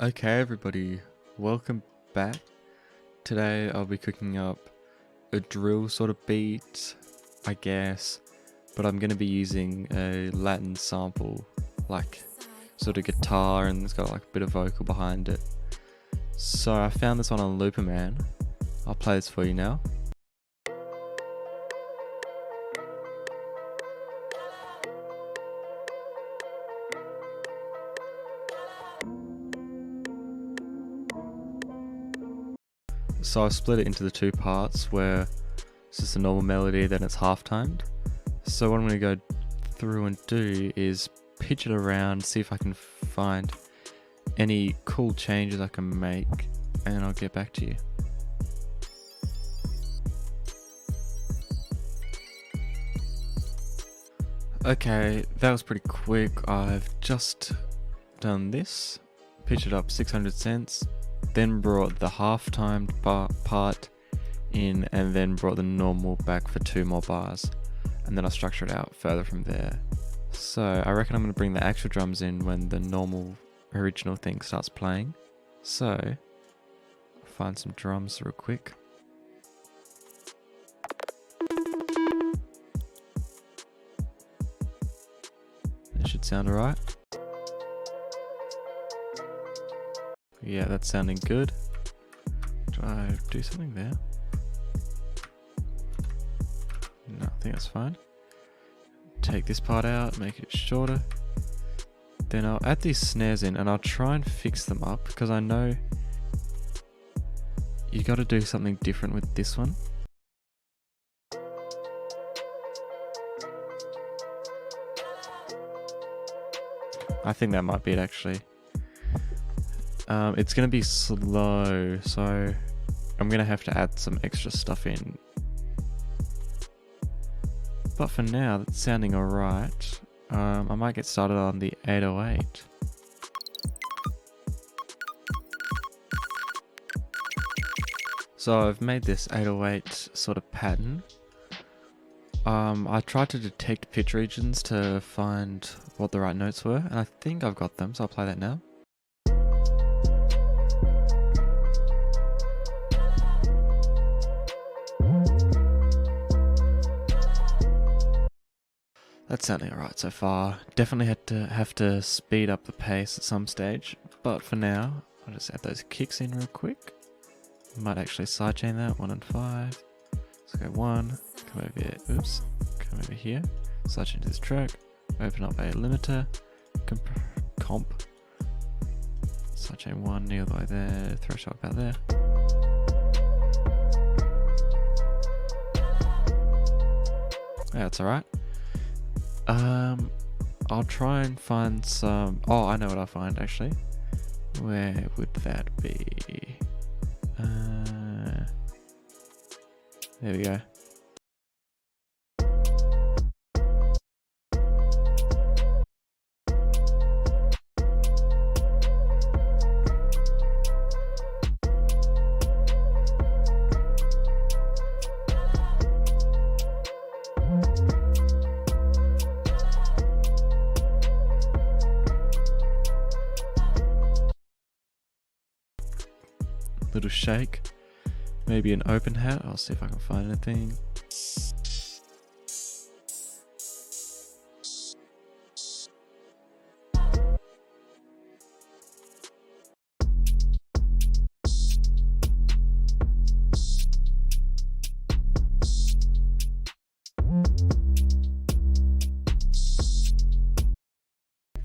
Okay everybody, welcome back. Today I'll be cooking up a drill sort of beat, I guess, but I'm going to be using a Latin sample, like sort of guitar, and it's got like a bit of vocal behind it. So I found this one on Looperman. I'll play this for you now. So I've split it into the two parts where it's just a normal melody, then it's half-timed. So what I'm going to go through and do is pitch it around, see if I can find any cool changes I can make, and I'll get back to you. Okay, that was pretty quick. I've just done this, pitched it up 600 cents, then brought the half-timed part in, and then brought the normal back for 2 more bars, and then I'll structure it out further from there. So I reckon I'm going to bring the actual drums in when the normal original thing starts playing. So I'll find some drums real quick. That should sound alright. Yeah, that's sounding good. Do I do something there? No, I think that's fine. Take this part out, make it shorter. Then I'll add these snares in and I'll try and fix them up, because I know you got to do something different with this one. I think that might be it actually. It's going to be slow, so I'm going to have to add some extra stuff in. But for now, that's sounding alright. I might get started on the 808. So I've made this 808 sort of pattern. I tried to detect pitch regions to find what the right notes were, and I think I've got them, so I'll play that now. That's sounding alright so far. Definitely have to speed up the pace at some stage, but for now, I'll just add those kicks in real quick. Might actually sidechain that, 1 and 5. Let's go 1, come over here, oops, come over here, sidechain to this track, open up a limiter, comp, sidechain 1 near the way there, threshold about there. Yeah, that's alright. I'll try and find some. Oh, I know what I'll find actually. Where would that be? There we go. Little shake, maybe an open hat. I'll see if I can find anything.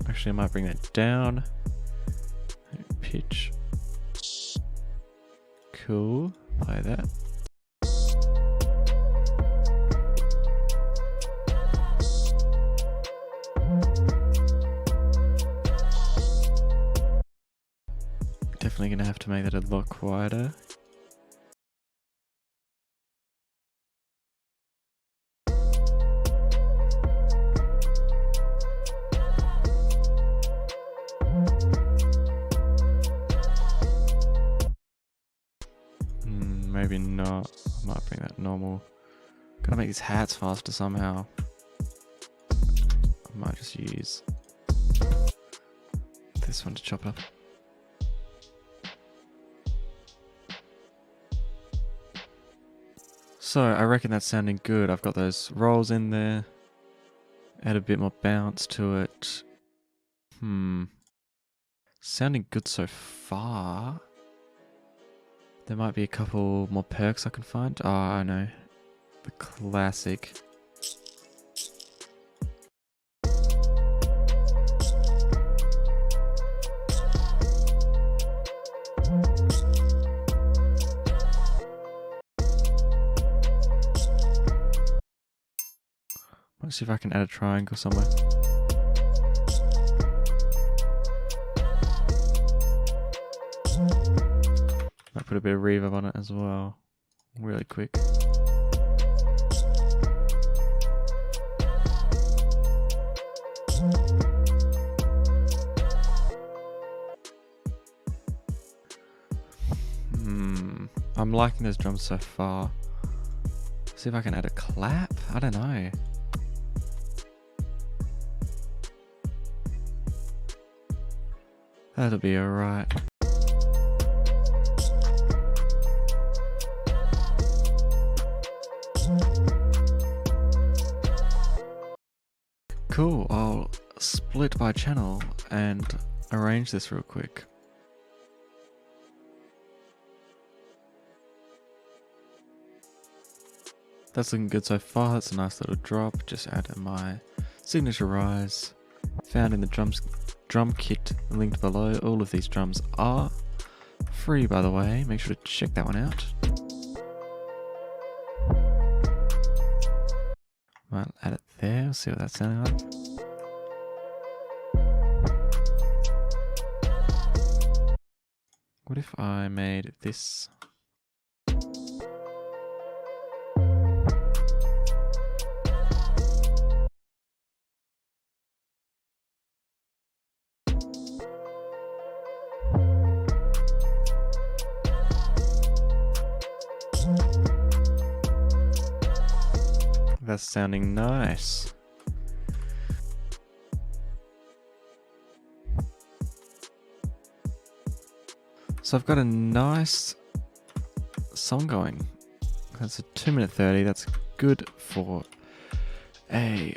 Actually, I might bring that down. Pitch. Cool, play that. Definitely gonna have to make that a lot quieter. Maybe not. I might bring that normal. Gotta make these hats faster somehow. I might just use this one to chop it up. So I reckon that's sounding good. I've got those rolls in there. Add a bit more bounce to it. Sounding good so far. There might be a couple more perks I can find. Oh, I know. The classic. Let's see if I can add a triangle somewhere. Might put a bit of reverb on it as well. Really quick. I'm liking those drums so far. See if I can add a clap? I don't know. That'll be alright. Cool, I'll split by channel and arrange this real quick. That's looking good so far. That's a nice little drop. Just add my signature rise found in the drum kit linked below. All of these drums are free, by the way. Make sure to check that one out. Might add it there. See what that's sounding like. What if I made this? That's sounding nice. So I've got a nice song going. That's a 2:30. That's good for a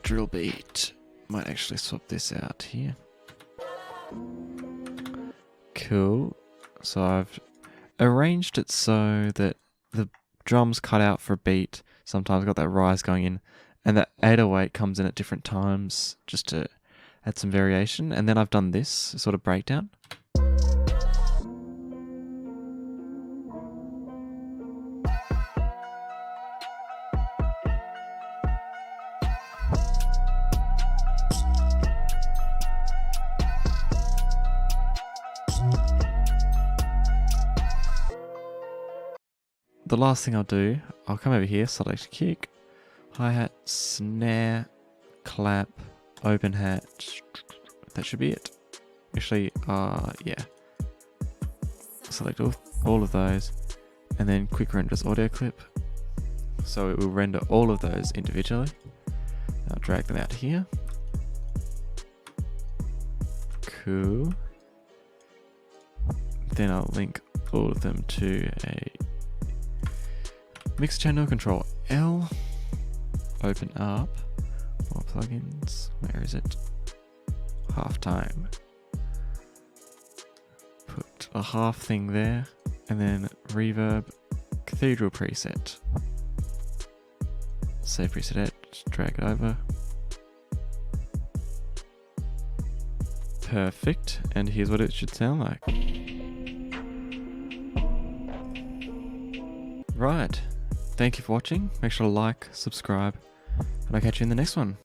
drill beat. Might actually swap this out here. Cool. So I've arranged it so that the drums cut out for a beat. Sometimes got that rise going in, and that 808 comes in at different times just to add some variation. And then I've done this sort of breakdown. The last thing I'll do, I'll come over here, select kick, hi-hat, snare, clap, open hat. That should be it. Actually, yeah. Select all of those, and then quick renders audio clip. So it will render all of those individually. I'll drag them out here. Cool. Then I'll link all of them to a mix channel, control L, open up, more plugins, where is it? Halftime. Put a half thing there, and then reverb, cathedral preset. Save preset edit, just drag it over. Perfect, and here's what it should sound like. Right. Thank you for watching. Make sure to like, subscribe, and I'll catch you in the next one.